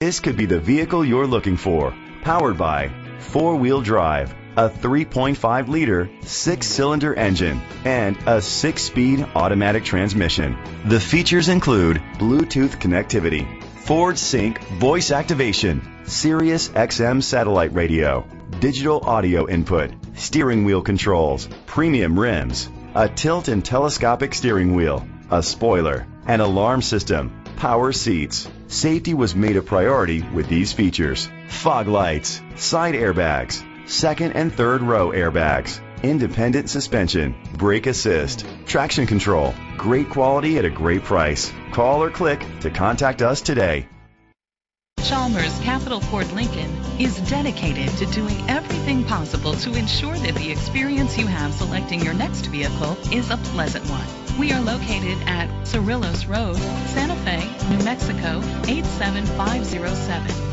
This could be the vehicle you're looking for. Powered by four-wheel drive, a 3.5-liter, 6-cylinder engine, and a 6-speed automatic transmission. The features include Bluetooth connectivity, Ford Sync voice activation, Sirius XM satellite radio, digital audio input, steering wheel controls, premium rims, a tilt and telescopic steering wheel, a spoiler, an alarm system, power seats. Safety was made a priority with these features: fog lights, side airbags, second and third row airbags, independent suspension, brake assist, traction control. Great quality at a great price. Call or click to contact us today. Chalmers Capital Ford Lincoln is dedicated to doing everything possible to ensure that the experience you have selecting your next vehicle is a pleasant one. We are located at Cerrillos Road, Santa Fe, New Mexico 87507.